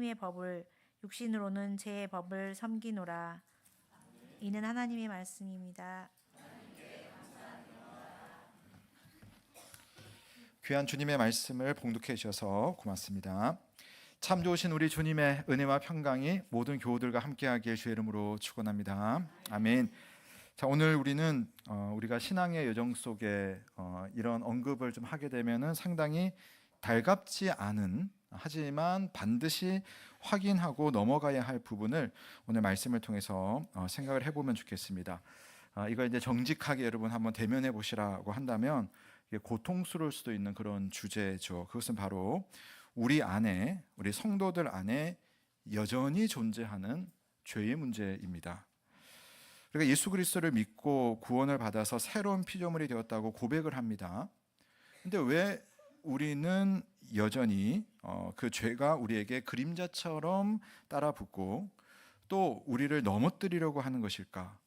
하나님의 법을 육신으로는 제 법을 섬기노라. 이는 하나님의 말씀입니다. 귀한 주님의 말씀을 봉독해 주셔서 고맙습니다. 참 좋으신 우리 주님의 은혜와 평강이 모든 교우들과 함께하길 주의 이름으로 축원합니다. 아멘. 자, 오늘 우리는 우리가 신앙의 여정 속에 이런 언급을 좀 하게 되면은 상당히 달갑지 않은, 하지만 반드시 확인하고 넘어가야 할 부분을 오늘 말씀을 통해서 생각을 해보면 좋겠습니다. 이걸 이제 정직하게 여러분 한번 대면해 보시라고 한다면 이게 고통스러울 수도 있는 그런 주제죠. 그것은 바로 우리 안에, 우리 성도들 안에 여전히 존재하는 죄의 문제입니다. 그러니까 예수 그리스도를 믿고 구원을 받아서 새로운 피조물이 되었다고 고백을 합니다. 근데 왜 우리는 여전히 그 죄가 우리에게 그림자처럼 따라붙고 또 우리를 넘어뜨리려고 하는 것일까?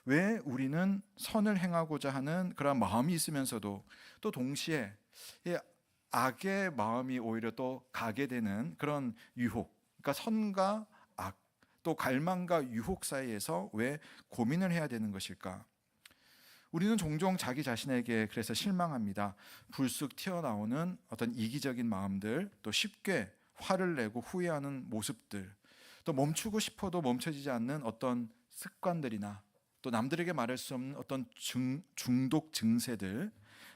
왜 우리는 선을 행하고자 하는 그런 마음이 있으면서도 또 동시에 악의 마음이 오히려 또 가게 되는 그런 유혹, 그러니까 선과 악, 또 갈망과 유혹 사이에서 왜 고민을 해야 되는 것일까? 우리는 종종 자기 자신에게 그래서 실망합니다. 불쑥 튀어나오는 어떤 이기적인 마음들, 또 쉽게 화를 내고 후회하는 모습들, 또 멈추고 싶어도 멈춰지지 않는 어떤 습관들이나 또 남들에게 말할 수 없는 어떤 중독 증세들,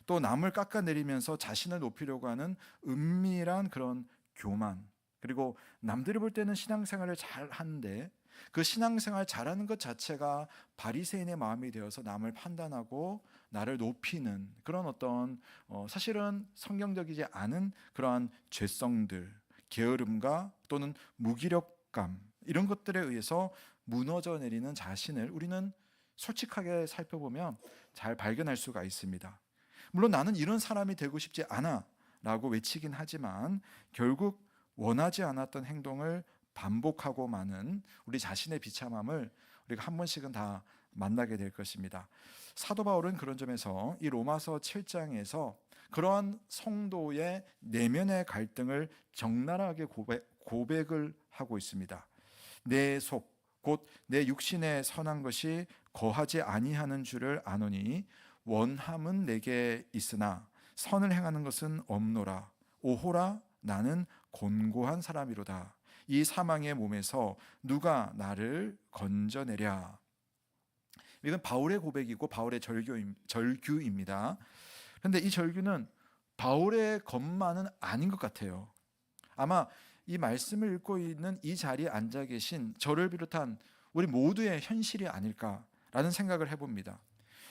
또 남을 깎아내리면서 자신을 높이려고 하는 은밀한 그런 교만, 그리고 남들이 볼 때는 신앙생활을 잘 하는데 그 신앙생활 잘하는 것 자체가 바리새인의 마음이 되어서 남을 판단하고 나를 높이는 그런 어떤 사실은 성경적이지 않은 그러한 죄성들, 게으름과 또는 무기력감, 이런 것들에 의해서 무너져 내리는 자신을 우리는 솔직하게 살펴보면 잘 발견할 수가 있습니다. 물론 나는 이런 사람이 되고 싶지 않아 라고 외치긴 하지만 결국 원하지 않았던 행동을 반복하고 마는 우리 자신의 비참함을 우리가 한 번씩은 다 만나게 될 것입니다. 사도 바울은 그런 점에서 이 로마서 7장에서 그러한 성도의 내면의 갈등을 적나라하게 고백을 하고 있습니다. 내 속, 곧 내 육신에 선한 것이 거하지 아니하는 줄을 아노니 원함은 내게 있으나 선을 행하는 것은 없노라. 오호라, 나는 곤고한 사람이로다. 이 사망의 몸에서 누가 나를 건져내랴. 이건 바울의 고백이고 바울의 절규입니다. 그런데 이 절규는 바울의 것만은 아닌 것 같아요. 아마 이 말씀을 읽고 있는 이 자리에 앉아 계신 저를 비롯한 우리 모두의 현실이 아닐까라는 생각을 해봅니다.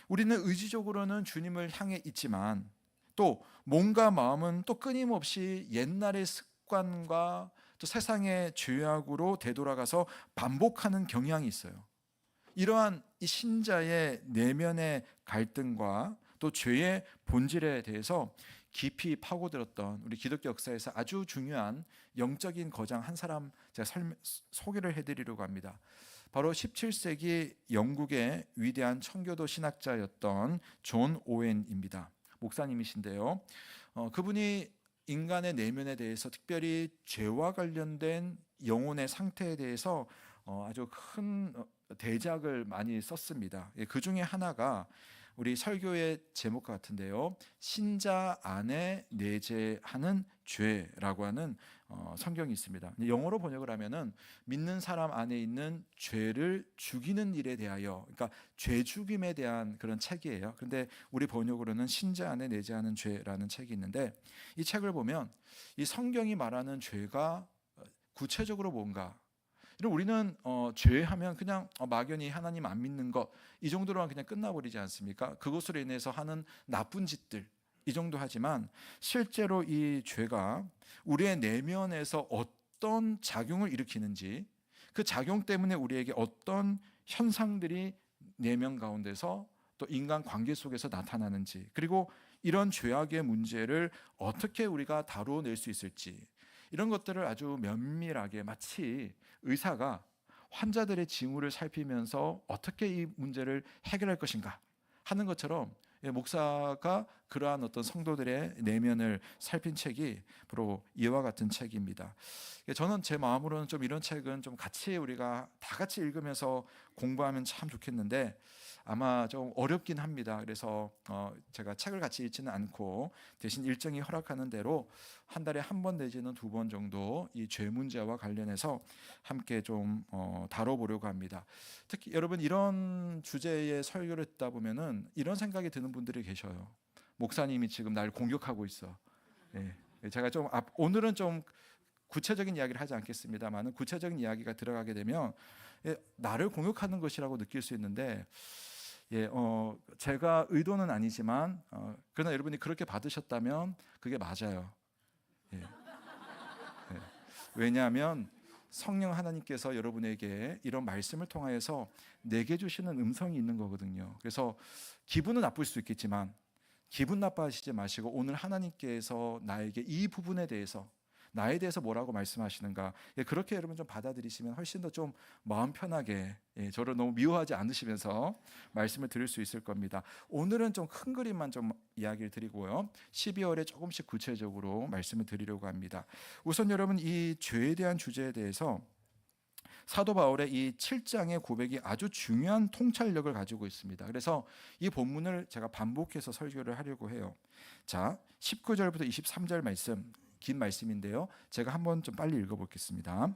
우리는 의지적으로는 주님을 향해 있지만 또 몸과 마음은 또 끊임없이 옛날의 습관과 또 세상의 죄악으로 되돌아가서 반복하는 경향이 있어요. 이러한 이 신자의 내면의 갈등과 또 죄의 본질에 대해서 깊이 파고들었던 우리 기독교 역사에서 아주 중요한 영적인 거장 한 사람 제가 소개를 해드리려고 합니다. 바로 17세기 영국의 위대한 청교도 신학자였던 존 오웬입니다. 목사님이신데요. 그분이 인간의 내면에 대해서 특별히 죄와 관련된 영혼의 상태에 대해서 아주 큰 대작을 많이 썼습니다. 그 중에 하나가 우리 설교의 제목 같은데요. 신자 안에 내재하는 죄라고 하는 성경이 있습니다. 영어로 번역을 하면은 믿는 사람 안에 있는 죄를 죽이는 일에 대하여, 그러니까 죄 죽임에 대한 그런 책이에요. 그런데 우리 번역으로는 신자 안에 내재하는 죄라는 책이 있는데 이 책을 보면 이 성경이 말하는 죄가 구체적으로 뭔가, 우리는 죄하면 그냥 막연히 하나님 안 믿는 것 이 정도로만 그냥 끝나버리지 않습니까? 그것으로 인해서 하는 나쁜 짓들 이 정도 하지만 실제로 이 죄가 우리의 내면에서 어떤 작용을 일으키는지, 그 작용 때문에 우리에게 어떤 현상들이 내면 가운데서 또 인간 관계 속에서 나타나는지, 그리고 이런 죄악의 문제를 어떻게 우리가 다루어낼 수 있을지, 이런 것들을 아주 면밀하게 마치 의사가 환자들의 징후를 살피면서 어떻게 이 문제를 해결할 것인가 하는 것처럼 목사가 그러한 어떤 성도들의 내면을 살핀 책이 바로 이와 같은 책입니다. 저는 제 마음으로는 좀 이런 책은 좀 같이 우리가 다 같이 읽으면서 공부하면 참 좋겠는데 아마 좀 어렵긴 합니다. 그래서 제가 책을 같이 읽지는 않고 대신 일정이 허락하는 대로 한 달에 한 번 내지는 두 번 정도 이 죄 문제와 관련해서 함께 좀 다뤄보려고 합니다. 특히 여러분 이런 주제의 설교를 듣다 보면은 이런 생각이 드는 분들이 계셔요. 목사님이 지금 날 공격하고 있어. 제가 좀 오늘은 좀 구체적인 이야기를 하지 않겠습니다만 구체적인 이야기가 들어가게 되면 나를 공격하는 것이라고 느낄 수 있는데 제가 의도는 아니지만 그러나 여러분이 그렇게 받으셨다면 그게 맞아요. 왜냐하면 성령 하나님께서 여러분에게 이런 말씀을 통하여서 내게 주시는 음성이 있는 거거든요. 그래서 기분은 나쁠 수 있겠지만 기분 나빠하시지 마시고 오늘 하나님께서 나에게 이 부분에 대해서 나에 대해서 뭐라고 말씀하시는가 그렇게 여러분 좀 받아들이시면 훨씬 더 좀 마음 편하게 저를 너무 미워하지 않으시면서 말씀을 드릴 수 있을 겁니다. 오늘은 좀 큰 그림만 좀 이야기를 드리고요 12월에 조금씩 구체적으로 말씀을 드리려고 합니다. 우선 여러분 이 죄에 대한 주제에 대해서 사도 바울의 이 7장의 고백이 아주 중요한 통찰력을 가지고 있습니다. 그래서 이 본문을 제가 반복해서 설교를 하려고 해요. 자, 19절부터 23절 말씀 긴 말씀인데요. 제가 한번 좀 빨리 읽어보겠습니다.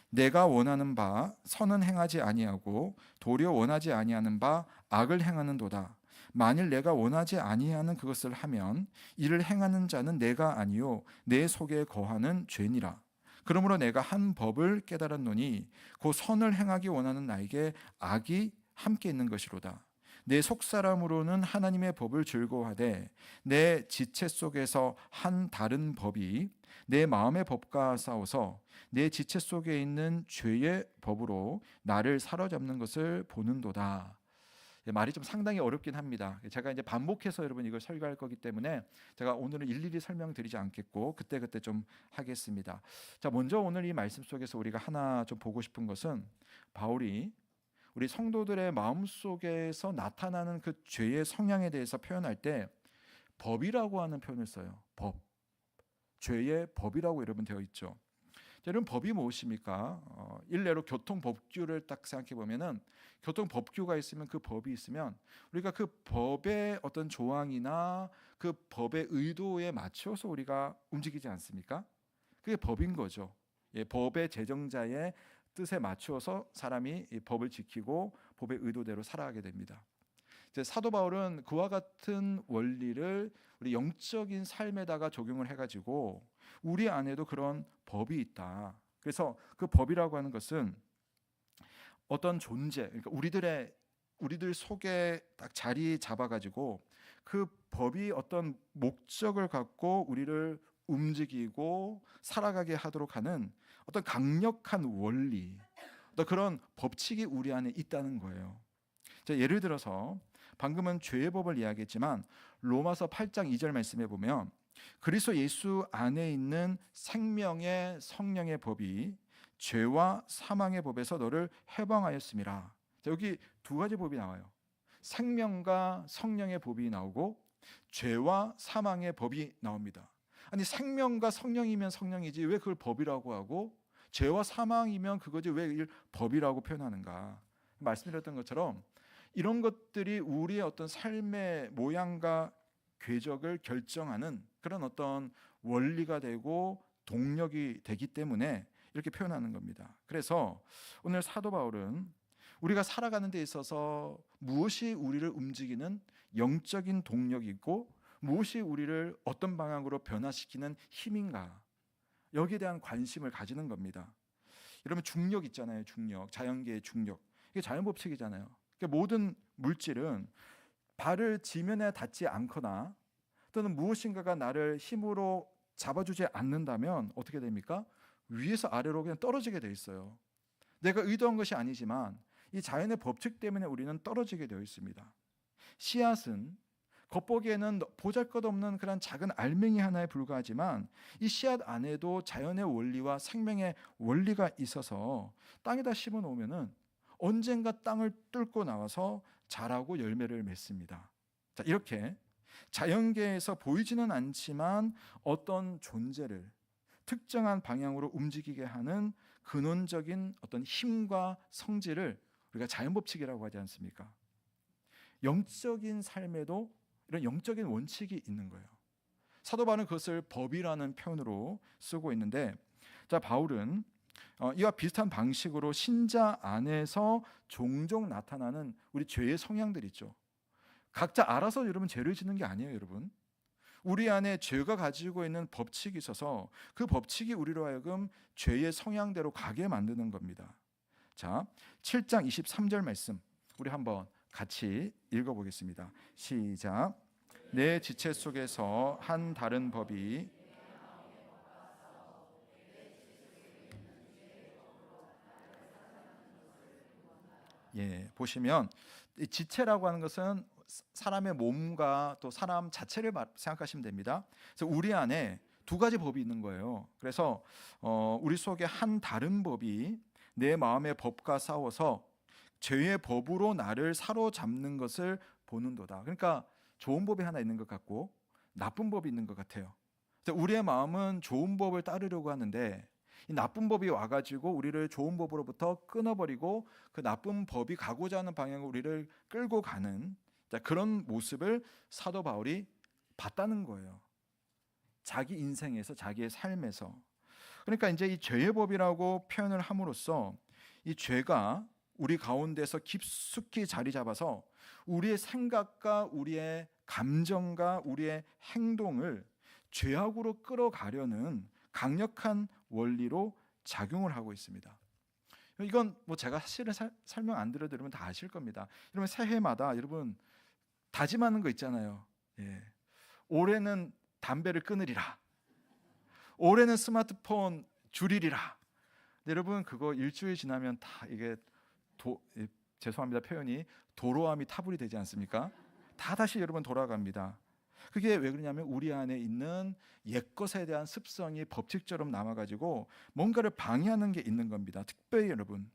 내가 원하는 바 선은 행하지 아니하고 도리어 원하지 아니하는 바 악을 행하는도다. 만일 내가 원하지 아니하는 그것을 하면 이를 행하는 자는 내가 아니요 내 속에 거하는 죄니라. 그러므로 내가 한 법을 깨달았노니 곧 선을 행하기 원하는 나에게 악이 함께 있는 것이로다. 내 속사람으로는 하나님의 법을 즐거워하되 내 지체 속에서 한 다른 법이 내 마음의 법과 싸워서 내 지체 속에 있는 죄의 법으로 나를 사로잡는 것을 보는도다. 말이 좀 상당히 어렵긴 합니다. 제가 이제 반복해서 여러분 이걸 설교할 거기 때문에 제가 오늘은 일일이 설명드리지 않겠고 그때그때 좀 하겠습니다. 자, 먼저 오늘 이 말씀 속에서 우리가 하나 좀 보고 싶은 것은 바울이 우리 성도들의 마음속에서 나타나는 그 죄의 성향에 대해서 표현할 때 법이라고 하는 표현을 써요. 법. 죄의 법이라고 여러분 되어 있죠. 여러분 법이 무엇입니까? 일례로 교통법규를 딱 생각해 보면은 교통법규가 있으면 그 법이 있으면 우리가 그 법의 어떤 조항이나 그 법의 의도에 맞춰서 우리가 움직이지 않습니까? 그게 법인 거죠. 법의 제정자의 뜻에 맞추어서 사람이 이 법을 지키고 법의 의도대로 살아가게 됩니다. 이제 사도 바울은 그와 같은 원리를 우리 영적인 삶에다가 적용을 해가지고 우리 안에도 그런 법이 있다. 그래서 그 법이라고 하는 것은 어떤 존재, 그러니까 우리들 속에 딱 자리 잡아가지고 그 법이 어떤 목적을 갖고 우리를 움직이고 살아가게 하도록 하는 어떤 강력한 원리, 어떤 그런 법칙이 우리 안에 있다는 거예요. 자, 예를 들어서 방금은 죄의 법을 이야기했지만 로마서 8장 2절 말씀에 보면 그리스도 예수 안에 있는 생명의 성령의 법이 죄와 사망의 법에서 너를 해방하였음이라. 자, 여기 두 가지 법이 나와요. 생명과 성령의 법이 나오고 죄와 사망의 법이 나옵니다. 아니 생명과 성령이면 성령이지 왜 그걸 법이라고 하고 죄와 사망이면 그거지 왜 이걸 법이라고 표현하는가. 말씀드렸던 것처럼 이런 것들이 우리의 어떤 삶의 모양과 궤적을 결정하는 그런 어떤 원리가 되고 동력이 되기 때문에 이렇게 표현하는 겁니다. 그래서 오늘 사도 바울은 우리가 살아가는 데 있어서 무엇이 우리를 움직이는 영적인 동력이고 무엇이 우리를 어떤 방향으로 변화시키는 힘인가, 여기에 대한 관심을 가지는 겁니다. 여러분 중력 있잖아요. 중력, 자연계의 중력. 이게 자연법칙이잖아요. 그러니까 모든 물질은 발을 지면에 닿지 않거나 또는 무엇인가가 나를 힘으로 잡아주지 않는다면 어떻게 됩니까? 위에서 아래로 그냥 떨어지게 돼 있어요. 내가 의도한 것이 아니지만 이 자연의 법칙 때문에 우리는 떨어지게 되어 있습니다. 씨앗은 겉보기에는 보잘것없는 그런 작은 알맹이 하나에 불과하지만 이 씨앗 안에도 자연의 원리와 생명의 원리가 있어서 땅에다 심어 놓으면은 언젠가 땅을 뚫고 나와서 자라고 열매를 맺습니다. 자, 자, 이렇게 자연계에서 보이지는 않지만 어떤 존재를 특정한 방향으로 움직이게 하는 근원적인 어떤 힘과 성질을 우리가 자연법칙이라고 하지 않습니까? 영적인 삶에도 이런 영적인 원칙이 있는 거예요. 사도 바울은 그것을 법이라는 표현으로 쓰고 있는데, 자, 바울은 이와 비슷한 방식으로 신자 안에서 종종 나타나는 우리 죄의 성향들 있죠. 각자 알아서 여러분 죄를 짓는 게 아니에요, 여러분. 우리 안에 죄가 가지고 있는 법칙이 있어서 그 법칙이 우리로 하여금 죄의 성향대로 가게 만드는 겁니다. 자, 7장 23절 말씀 우리 한번 같이 읽어보겠습니다. 시작. 내 지체 속에서 한 다른 법이 보시면 이 지체라고 하는 것은 사람의 몸과 또 사람 자체를 생각하시면 됩니다. 그래서 우리 안에 두 가지 법이 있는 거예요. 그래서 우리 속에 한 다른 법이 내 마음의 법과 싸워서 죄의 법으로 나를 사로잡는 것을 보는도다. 그러니까 좋은 법이 하나 있는 것 같고 나쁜 법이 있는 것 같아요. 우리의 마음은 좋은 법을 따르려고 하는데 이 나쁜 법이 와가지고 우리를 좋은 법으로부터 끊어버리고 그 나쁜 법이 가고자 하는 방향으로 우리를 끌고 가는 그런 모습을 사도 바울이 봤다는 거예요. 자기 인생에서, 자기의 삶에서. 그러니까 이제 이 죄의 법이라고 표현을 함으로써 이 죄가 우리 가운데서 깊숙이 자리 잡아서 우리의 생각과 우리의 감정과 우리의 행동을 죄악으로 끌어가려는 강력한 원리로 작용을 하고 있습니다. 이건 뭐 제가 사실은 설명 안 드려도 여러분 다 아실 겁니다. 여러분 새해마다 여러분 다짐하는 거 있잖아요. 올해는 담배를 끊으리라. 올해는 스마트폰 줄이리라. 여러분 그거 일주일 지나면 다 이게 죄송합니다 표현이 도로함이 타불이 되지 않습니까? 다 다시 여러분 돌아갑니다. 그게 왜 그러냐면 우리 안에 있는 옛것에 대한 습성이 법칙처럼 남아가지고 뭔가를 방해하는 게 있는 겁니다. 특별히 여러분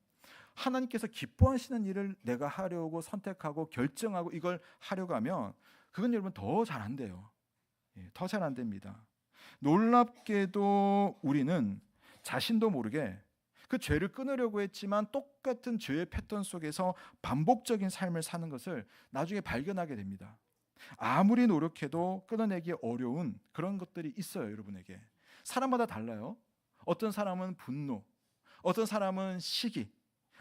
하나님께서 기뻐하시는 일을 내가 하려고 선택하고 결정하고 이걸 하려고 하면 그건 여러분 더 잘 안 돼요. 더 잘 안 됩니다. 놀랍게도 우리는 자신도 모르게 그 죄를 끊으려고 했지만 똑같은 죄의 패턴 속에서 반복적인 삶을 사는 것을 나중에 발견하게 됩니다. 아무리 노력해도 끊어내기 어려운 그런 것들이 있어요. 여러분에게 사람마다 달라요. 어떤 사람은 분노, 어떤 사람은 시기,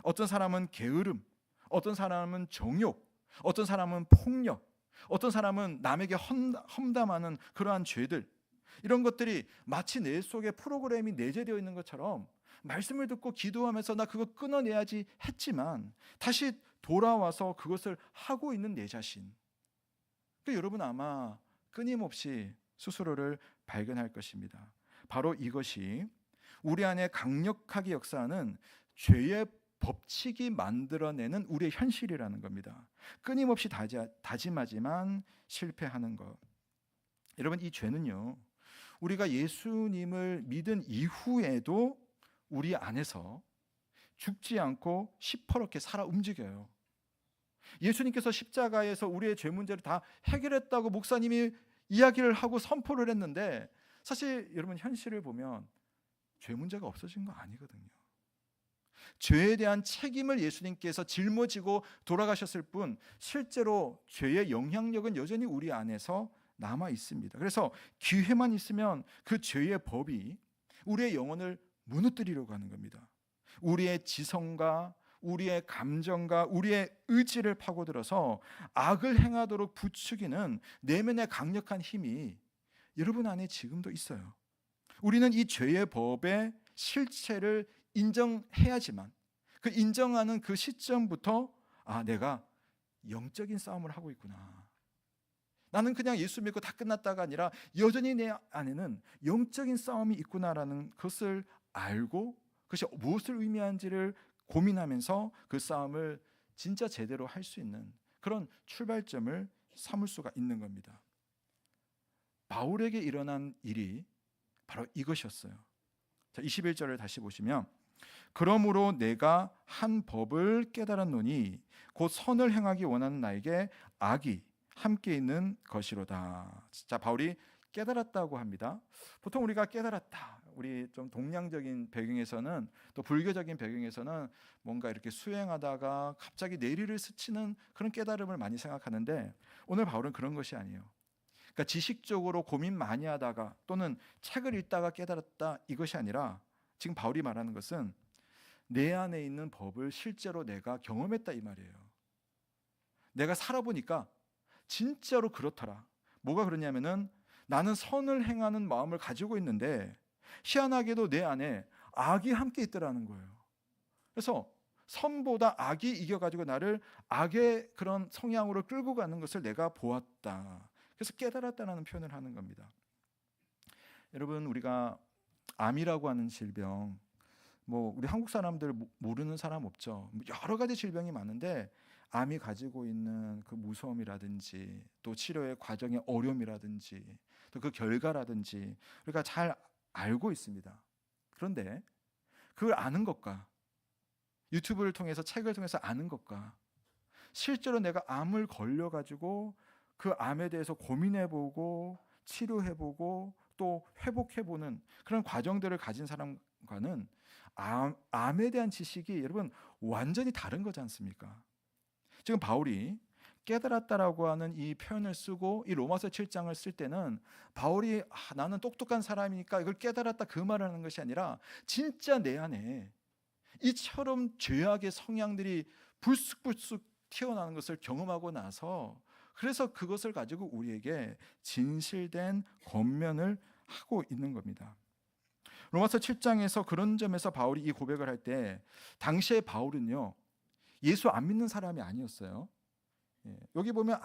어떤 사람은 게으름, 어떤 사람은 정욕, 어떤 사람은 폭력, 어떤 사람은 남에게 험담하는 그러한 죄들, 이런 것들이 마치 내 속에 프로그램이 내재되어 있는 것처럼 말씀을 듣고 기도하면서 나 그거 끊어내야지 했지만 다시 돌아와서 그것을 하고 있는 내 자신. 여러분 아마 끊임없이 스스로를 발견할 것입니다. 바로 이것이 우리 안에 강력하게 역사하는 죄의 법칙이 만들어내는 우리의 현실이라는 겁니다. 끊임없이 다짐하지만 실패하는 것. 여러분 이 죄는요, 우리가 예수님을 믿은 이후에도 우리 안에서 죽지 않고 시퍼렇게 살아 움직여요. 예수님께서 십자가에서 우리의 죄 문제를 다 해결했다고 목사님이 이야기를 하고 선포를 했는데 사실 여러분 현실을 보면 죄 문제가 없어진 거 아니거든요. 죄에 대한 책임을 예수님께서 짊어지고 돌아가셨을 뿐 실제로 죄의 영향력은 여전히 우리 안에서 남아 있습니다. 그래서 기회만 있으면 그 죄의 법이 우리의 영혼을 무너뜨리려고 하는 겁니다. 우리의 지성과 우리의 감정과 우리의 의지를 파고들어서 악을 행하도록 부추기는 내면의 강력한 힘이 여러분 안에 지금도 있어요. 우리는 이 죄의 법의 실체를 인정해야지만 그 인정하는 그 시점부터 내가 영적인 싸움을 하고 있구나. 나는 그냥 예수 믿고 다 끝났다가 아니라 여전히 내 안에는 영적인 싸움이 있구나라는 것을 알고 그것이 무엇을 의미하는지를 고민하면서 그 싸움을 진짜 제대로 할 수 있는 그런 출발점을 삼을 수가 있는 겁니다. 바울에게 일어난 일이 바로 이것이었어요. 자, 21절을 다시 보시면 그러므로 내가 한 법을 깨달았노니 곧 선을 행하기 원하는 나에게 악이 함께 있는 것이로다. 자, 바울이 깨달았다고 합니다. 보통 우리가 깨달았다, 우리 좀 동양적인 배경에서는, 또 불교적인 배경에서는 뭔가 이렇게 수행하다가 갑자기 내리를 스치는 그런 깨달음을 많이 생각하는데, 오늘 바울은 그런 것이 아니에요. 그러니까 지식적으로 고민 많이 하다가 또는 책을 읽다가 깨달았다, 이것이 아니라 지금 바울이 말하는 것은 내 안에 있는 법을 실제로 내가 경험했다, 이 말이에요. 내가 살아보니까 진짜로 그렇더라. 뭐가 그러냐면은 나는 선을 행하는 마음을 가지고 있는데 희한하게도 내 안에 악이 함께 있더라는 거예요. 그래서 선보다 악이 이겨가지고 나를 악의 그런 성향으로 끌고 가는 것을 내가 보았다. 그래서 깨달았다는 표현을 하는 겁니다. 여러분, 우리가 암이라고 하는 질병, 뭐 우리 한국 사람들 모르는 사람 없죠. 여러 가지 질병이 많은데 암이 가지고 있는 그 무서움이라든지 또 치료의 과정의 어려움이라든지 또 그 결과라든지 우리가 잘 알고 있습니다. 그런데 그걸 아는 것과 유튜브를 통해서, 책을 통해서 아는 것과 실제로 내가 암을 걸려가지고 그 암에 대해서 고민해보고 치료해보고 또 회복해보는 그런 과정들을 가진 사람과는 암에 대한 지식이 여러분 완전히 다른 거지 않습니까? 지금 바울이 깨달았다라고 하는 이 표현을 쓰고 이 로마서 7장을 쓸 때는 바울이 나는 똑똑한 사람이니까 이걸 깨달았다, 그 말을 하는 것이 아니라 진짜 내 안에 이처럼 죄악의 성향들이 불쑥불쑥 튀어나오는 것을 경험하고 나서, 그래서 그것을 가지고 우리에게 진실된 권면을 하고 있는 겁니다. 로마서 7장에서 그런 점에서 바울이 이 고백을 할 때 당시에 바울은요, 예수 안 믿는 사람이 아니었어요. 여기 보면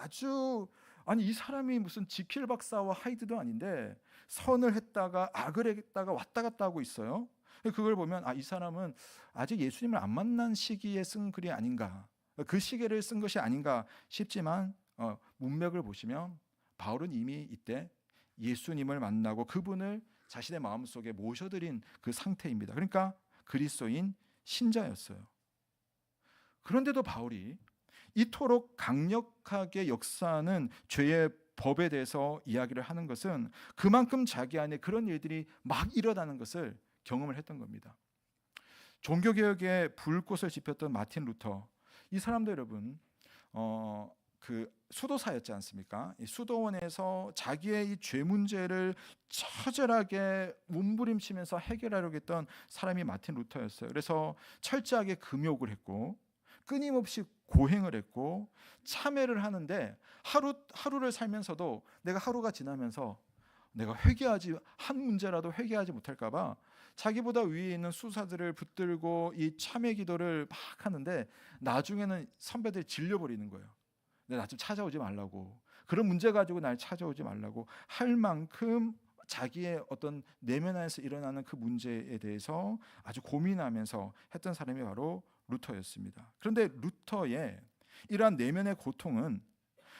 아니 이 사람이 무슨 지킬 박사와 하이드도 아닌데 선을 했다가 악을 했다가 왔다 갔다 하고 있어요. 그걸 보면 이 사람은 아직 예수님을 안 만난 시기에 쓴 글이 아닌가, 그 시기를 쓴 것이 아닌가 싶지만 문맥을 보시면 바울은 이미 이때 예수님을 만나고 그분을 자신의 마음속에 모셔들인 그 상태입니다. 그러니까 그리스도인 신자였어요. 그런데도 바울이 이토록 강력하게 역사하는 죄의 법에 대해서 이야기를 하는 것은 그만큼 자기 안에 그런 일들이 막 일어나는 것을 경험을 했던 겁니다. 종교개혁에 불꽃을 지폈던 마틴 루터, 이 사람도 여러분 그 수도사였지 않습니까? 이 수도원에서 자기의 이 죄 문제를 처절하게 몸부림치면서 해결하려고 했던 사람이 마틴 루터였어요. 그래서 철저하게 금욕을 했고 끊임없이 고행을 했고 참회를 하는데 하루를 살면서도 내가 하루가 지나면서 내가 한 문제라도 회개하지 못할까 봐 자기보다 위에 있는 수사들을 붙들고 이 참회 기도를 막 하는데 나중에는 선배들이 질려버리는 거예요. 나 좀 찾아오지 말라고, 그런 문제 가지고 날 찾아오지 말라고 할 만큼 자기의 어떤 내면 안에서 일어나는 그 문제에 대해서 아주 고민하면서 했던 사람이 바로 루터였습니다. 그런데 루터의 이러한 내면의 고통은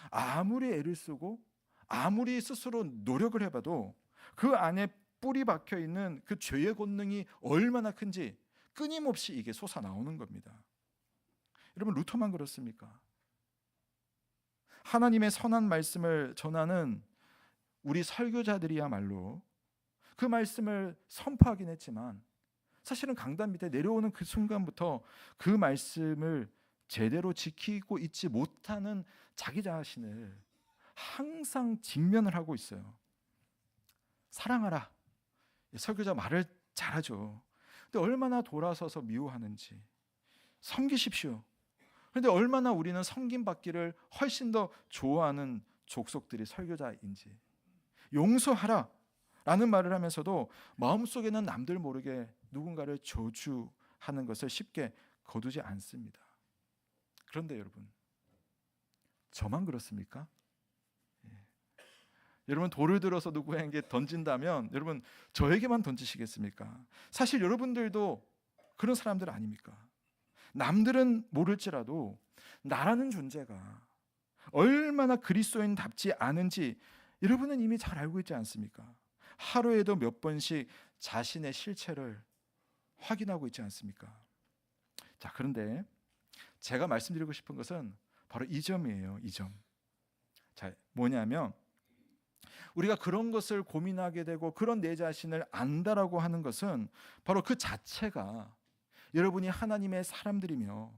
아무리 애를 쓰고 아무리 스스로 노력을 해봐도 그 안에 뿌리 박혀 있는 그 죄의 권능이 얼마나 큰지 끊임없이 이게 솟아나오는 겁니다. 여러분, 루터만 그렇습니까? 하나님의 선한 말씀을 전하는 우리 설교자들이야말로 그 말씀을 선포하긴 했지만 사실은 강단 밑에 내려오는 그 순간부터 그 말씀을 제대로 지키고 있지 못하는 자기 자신을 항상 직면을 하고 있어요. 사랑하라, 설교자 말을 잘하죠. 근데 얼마나 돌아서서 미워하는지. 섬기십시오. 그런데 얼마나 우리는 섬김받기를 훨씬 더 좋아하는 족속들이 설교자인지. 용서하라 라는 말을 하면서도 마음속에는 남들 모르게 누군가를 저주하는 것을 쉽게 거두지 않습니다. 그런데 여러분, 저만 그렇습니까? 여러분, 돌을 들어서 누구에게 던진다면 여러분 저에게만 던지시겠습니까? 사실 여러분들도 그런 사람들 아닙니까? 남들은 모를지라도 나라는 존재가 얼마나 그리스도인답지 않은지 여러분은 이미 잘 알고 있지 않습니까? 하루에도 몇 번씩 자신의 실체를 확인하고 있지 않습니까? 자, 그런데 제가 말씀드리고 싶은 것은 바로 이 점이에요. 이 점. 자, 뭐냐면 우리가 그런 것을 고민하게 되고 그런 내 자신을 안다라고 하는 것은 바로 그 자체가 여러분이 하나님의 사람들이며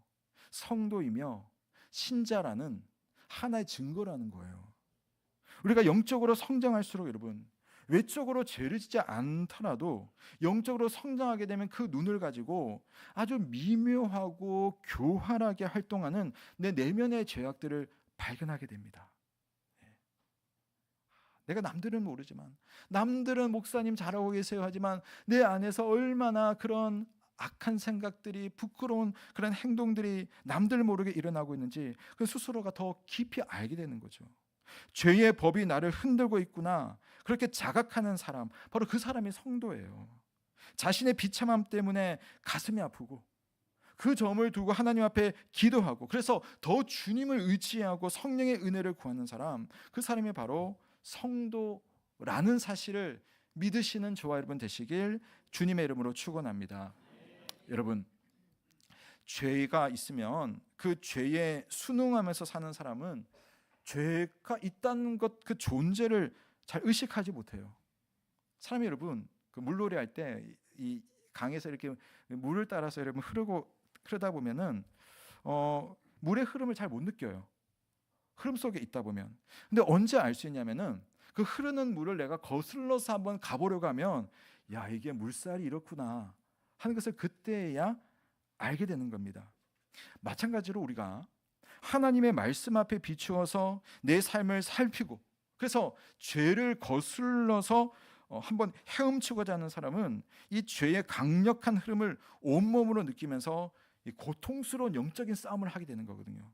성도이며 신자라는 하나의 증거라는 거예요. 우리가 영적으로 성장할수록 여러분, 외적으로 죄를 짓지 않더라도 영적으로 성장하게 되면 그 눈을 가지고 아주 미묘하고 교활하게 활동하는 내 내면의 죄악들을 발견하게 됩니다. 내가 남들은 모르지만, 남들은 목사님 잘하고 계세요 하지만 내 안에서 얼마나 그런 악한 생각들이, 부끄러운 그런 행동들이 남들 모르게 일어나고 있는지 그 스스로가 더 깊이 알게 되는 거죠. 죄의 법이 나를 흔들고 있구나, 그렇게 자각하는 사람, 바로 그 사람이 성도예요. 자신의 비참함 때문에 가슴이 아프고 그 점을 두고 하나님 앞에 기도하고, 그래서 더 주님을 의지하고 성령의 은혜를 구하는 사람, 그 사람이 바로 성도라는 사실을 믿으시는 저와 여러분 되시길 주님의 이름으로 축원합니다. 여러분, 죄가 있으면 그 죄에 순응하면서 사는 사람은 죄가 있다는 것, 그 존재를 잘 의식하지 못해요. 사람이 여러분, 그 물놀이 할 때 이 강에서 이렇게 물을 따라서 여러분 흐르다 보면은 물의 흐름을 잘 못 느껴요. 흐름 속에 있다 보면. 근데 언제 알 수 있냐면은 그 흐르는 물을 내가 거슬러서 한번 가보려고 하면, 야, 이게 물살이 이렇구나 하는 것을 그때야 알게 되는 겁니다. 마찬가지로 우리가 하나님의 말씀 앞에 비추어서 내 삶을 살피고, 그래서 죄를 거슬러서 한번 헤엄치고자 하는 사람은 이 죄의 강력한 흐름을 온몸으로 느끼면서 이 고통스러운 영적인 싸움을 하게 되는 거거든요.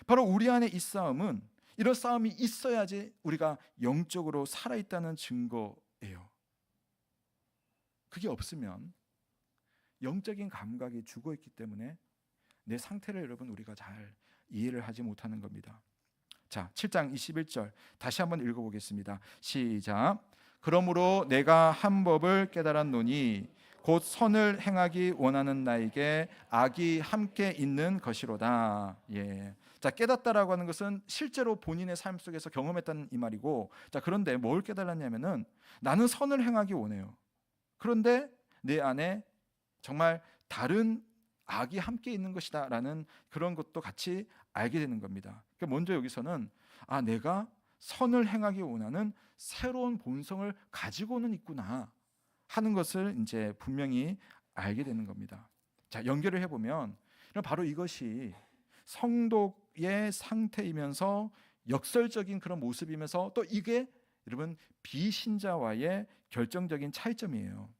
바로 우리 안에 이 싸움은, 이런 싸움이 있어야지 우리가 영적으로 살아있다는 증거예요. 그게 없으면 영적인 감각이 죽어있기 때문에 내 상태를 여러분 우리가 잘 이해를 하지 못하는 겁니다. 자, 7장 21절 다시 한번 읽어보겠습니다. 시작. 그러므로 내가 한 법을 깨달았노니 곧 선을 행하기 원하는 나에게 악이 함께 있는 것이로다. 예. 자, 깨닫다라고 하는 것은 실제로 본인의 삶 속에서 경험했다는 이 말이고, 자, 그런데 뭘 깨달았냐면은 나는 선을 행하기 원해요. 그런데 내 안에 정말 다른 악이 함께 있는 것이다라는 그런 것도 같이 알게 되는 겁니다. 그러니까 먼저 여기서는 내가 선을 행하기 원하는 새로운 본성을 가지고는 있구나 하는 것을 이제 분명히 알게 되는 겁니다. 자, 연결을 해보면 바로 이것이 성도의 상태이면서 역설적인 그런 모습이면서 또 이게 여러분 비신자와의 결정적인 차이점이에요.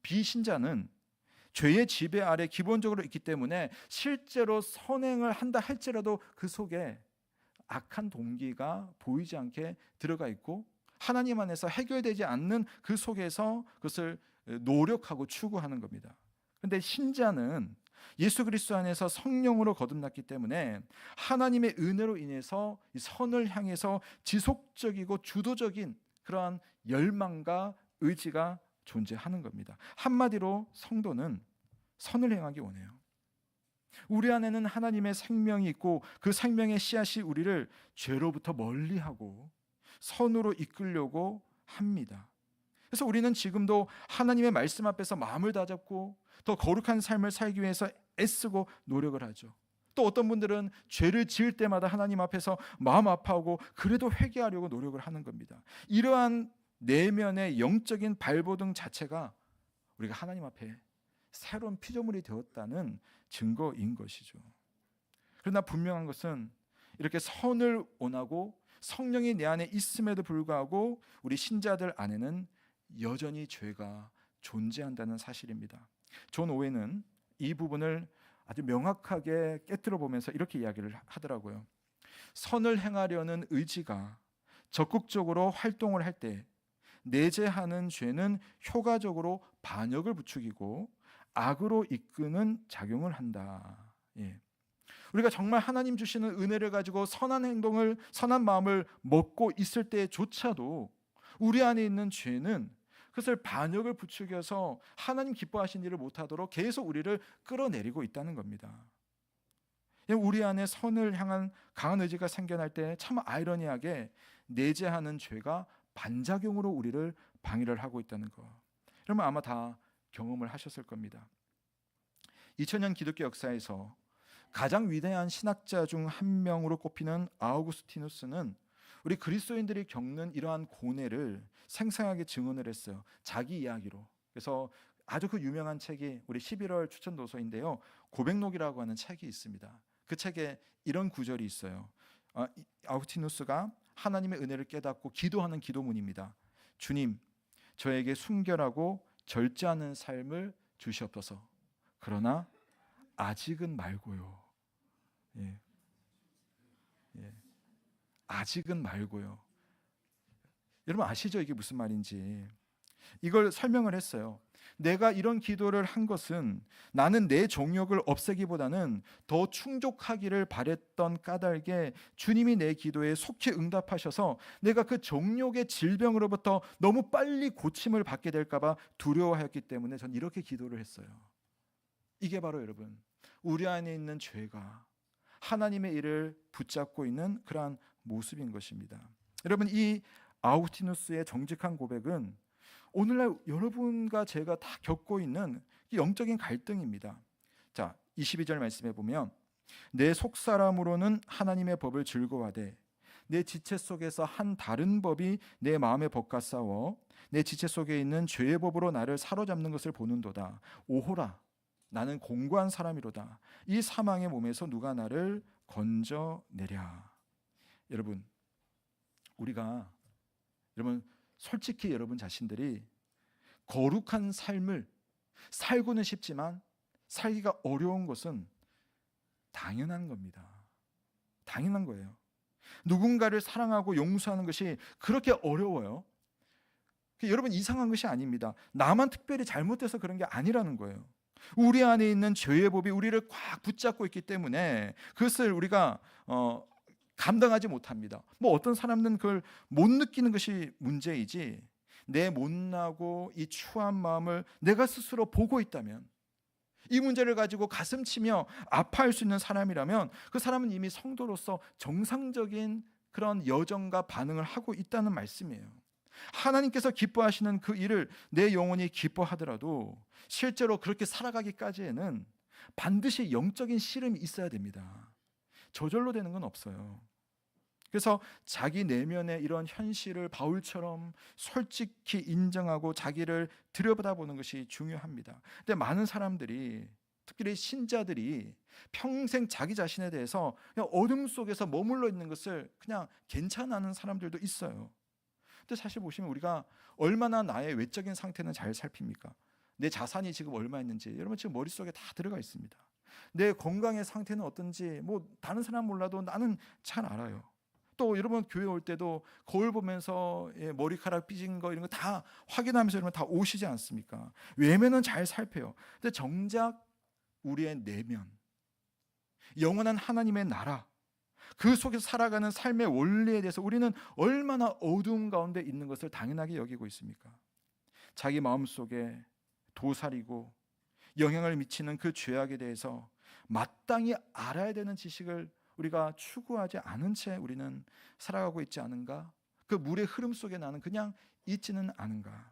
비신자는 죄의 지배 아래 기본적으로 있기 때문에 실제로 선행을 한다 할지라도 그 속에 악한 동기가 보이지 않게 들어가 있고 하나님 안에서 해결되지 않는 그 속에서 그것을 노력하고 추구하는 겁니다. 그런데 신자는 예수 그리스도 안에서 성령으로 거듭났기 때문에 하나님의 은혜로 인해서 이 선을 향해서 지속적이고 주도적인 그러한 열망과 의지가 존재하는 겁니다. 한마디로 성도는 선을 행하기 원해요. 우리 안에는 하나님의 생명이 있고 그 생명의 씨앗이 우리를 죄로부터 멀리하고 선으로 이끌려고 합니다. 그래서 우리는 지금도 하나님의 말씀 앞에서 마음을 다잡고 더 거룩한 삶을 살기 위해서 애쓰고 노력을 하죠. 또 어떤 분들은 죄를 지을 때마다 하나님 앞에서 마음 아파하고 그래도 회개하려고 노력을 하는 겁니다. 이러한 내면의 영적인 발버둥 자체가 우리가 하나님 앞에 새로운 피조물이 되었다는 증거인 것이죠. 그러나 분명한 것은 이렇게 선을 원하고 성령이 내 안에 있음에도 불구하고 우리 신자들 안에는 여전히 죄가 존재한다는 사실입니다. 존 오웬은 이 부분을 아주 명확하게 깨뜨려 보면서 이렇게 이야기를 하더라고요. 선을 행하려는 의지가 적극적으로 활동을 할 때 내재하는 죄는 효과적으로 반역을 부추기고 악으로 이끄는 작용을 한다. 예. 우리가 정말 하나님 주시는 은혜를 가지고 선한 행동을, 선한 마음을 먹고 있을 때조차도 우리 안에 있는 죄는 그것을 반역을 부추겨서 하나님 기뻐하신 일을 못하도록 계속 우리를 끌어내리고 있다는 겁니다. 우리 안에 선을 향한 강한 의지가 생겨날 때 참 아이러니하게 내재하는 죄가 반작용으로 우리를 방해를 하고 있다는 거. 여러분 아마 다 경험을 하셨을 겁니다. 2000년 기독교 역사에서 가장 위대한 신학자 중 한 명으로 꼽히는 아우구스티누스는 우리 그리스도인들이 겪는 이러한 고뇌를 생생하게 증언을 했어요. 자기 이야기로. 그래서 아주 그 유명한 책이 우리 11월 추천 도서인데요. 고백록이라고 하는 책이 있습니다. 그 책에 이런 구절이 있어요. 아우구스티누스가 하나님의 은혜를 깨닫고 기도하는 기도문입니다. 주님, 저에게 순결하고 절제하는 삶을 주시옵소서. 그러나 아직은 말고요. 예. 아직은 말고요. 여러분 아시죠? 이게 무슨 말인지. 이걸 설명을 했어요. 내가 이런 기도를 한 것은 나는 내 정욕을 없애기보다는 더 충족하기를 바랬던 까닭에 주님이 내 기도에 속히 응답하셔서 내가 그 정욕의 질병으로부터 너무 빨리 고침을 받게 될까 봐 두려워하였기 때문에 전 이렇게 기도를 했어요. 이게 바로 여러분 우리 안에 있는 죄가 하나님의 일을 붙잡고 있는 그러한 모습인 것입니다. 여러분 이 아우구스티누스의 정직한 고백은 오늘날 여러분과 제가 다 겪고 있는 영적인 갈등입니다. 자, 22절 말씀해 보면 내 속사람으로는 하나님의 법을 즐거워하되 내 지체 속에서 한 다른 법이 내 마음에 법과 싸워 내 지체 속에 있는 죄의 법으로 나를 사로잡는 것을 보는도다. 오호라, 나는 공고한 사람이로다. 이 사망의 몸에서 누가 나를 건져내랴. 여러분, 여러분 솔직히 여러분 자신들이 거룩한 삶을 살고는 싶지만 살기가 어려운 것은 당연한 겁니다. 당연한 거예요. 누군가를 사랑하고 용서하는 것이 그렇게 어려워요. 여러분 이상한 것이 아닙니다. 나만 특별히 잘못돼서 그런 게 아니라는 거예요. 우리 안에 있는 죄의 법이 우리를 꽉 붙잡고 있기 때문에 그것을 우리가 감당하지 못합니다. 어떤 사람들은 그걸 못 느끼는 것이 문제이지 내 못나고 이 추한 마음을 내가 스스로 보고 있다면 이 문제를 가지고 가슴치며 아파할 수 있는 사람이라면 그 사람은 이미 성도로서 정상적인 그런 여정과 반응을 하고 있다는 말씀이에요. 하나님께서 기뻐하시는 그 일을 내 영혼이 기뻐하더라도 실제로 그렇게 살아가기까지에는 반드시 영적인 씨름이 있어야 됩니다. 저절로 되는 건 없어요. 그래서 자기 내면의 이런 현실을 바울처럼 솔직히 인정하고 자기를 들여다보는 것이 중요합니다. 근데 많은 사람들이 특별히 신자들이 평생 자기 자신에 대해서 그냥 어둠 속에서 머물러 있는 것을 그냥 괜찮아하는 사람들도 있어요. 근데 사실 보시면 우리가 얼마나 나의 외적인 상태는 잘 살핍니까? 내 자산이 지금 얼마 있는지 여러분 지금 머릿속에 다 들어가 있습니다. 내 건강의 상태는 어떤지 다른 사람 몰라도 나는 잘 알아요. 또 여러분 교회 올 때도 거울 보면서 머리카락 삐진 거 이런 거 다 확인하면서 여러분 다 오시지 않습니까? 외면은 잘 살펴요. 근데 정작 우리의 내면, 영원한 하나님의 나라, 그 속에서 살아가는 삶의 원리에 대해서 우리는 얼마나 어두움 가운데 있는 것을 당연하게 여기고 있습니까? 자기 마음속에 도사리고 영향을 미치는 그 죄악에 대해서 마땅히 알아야 되는 지식을 우리가 추구하지 않은 채 우리는 살아가고 있지 않은가? 그 물의 흐름 속에 나는 그냥 있지는 않은가?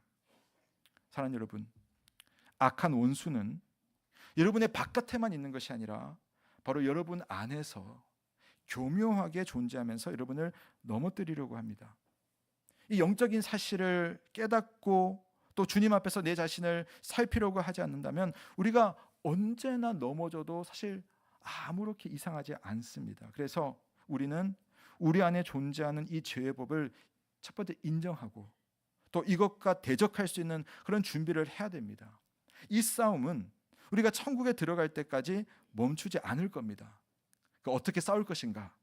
사랑하는 여러분, 악한 원수는 여러분의 바깥에만 있는 것이 아니라 바로 여러분 안에서 교묘하게 존재하면서 여러분을 넘어뜨리려고 합니다. 이 영적인 사실을 깨닫고 또 주님 앞에서 내 자신을 살피려고 하지 않는다면 우리가 언제나 넘어져도 사실 아무렇게 이상하지 않습니다. 그래서 우리는 우리 안에 존재하는 이 죄의 법을 첫 번째 인정하고 또 이것과 대적할 수 있는 그런 준비를 해야 됩니다. 이 싸움은 우리가 천국에 들어갈 때까지 멈추지 않을 겁니다. 어떻게 싸울 것인가?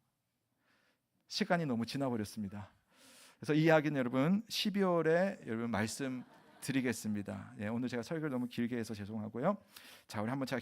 시간이 너무 지나버렸습니다. 그래서 이 이야기는 여러분 12월에 여러분 말씀 드리겠습니다. 오늘 제가 설교를 너무 길게 해서 죄송하고요. 자, 우리 한번 제가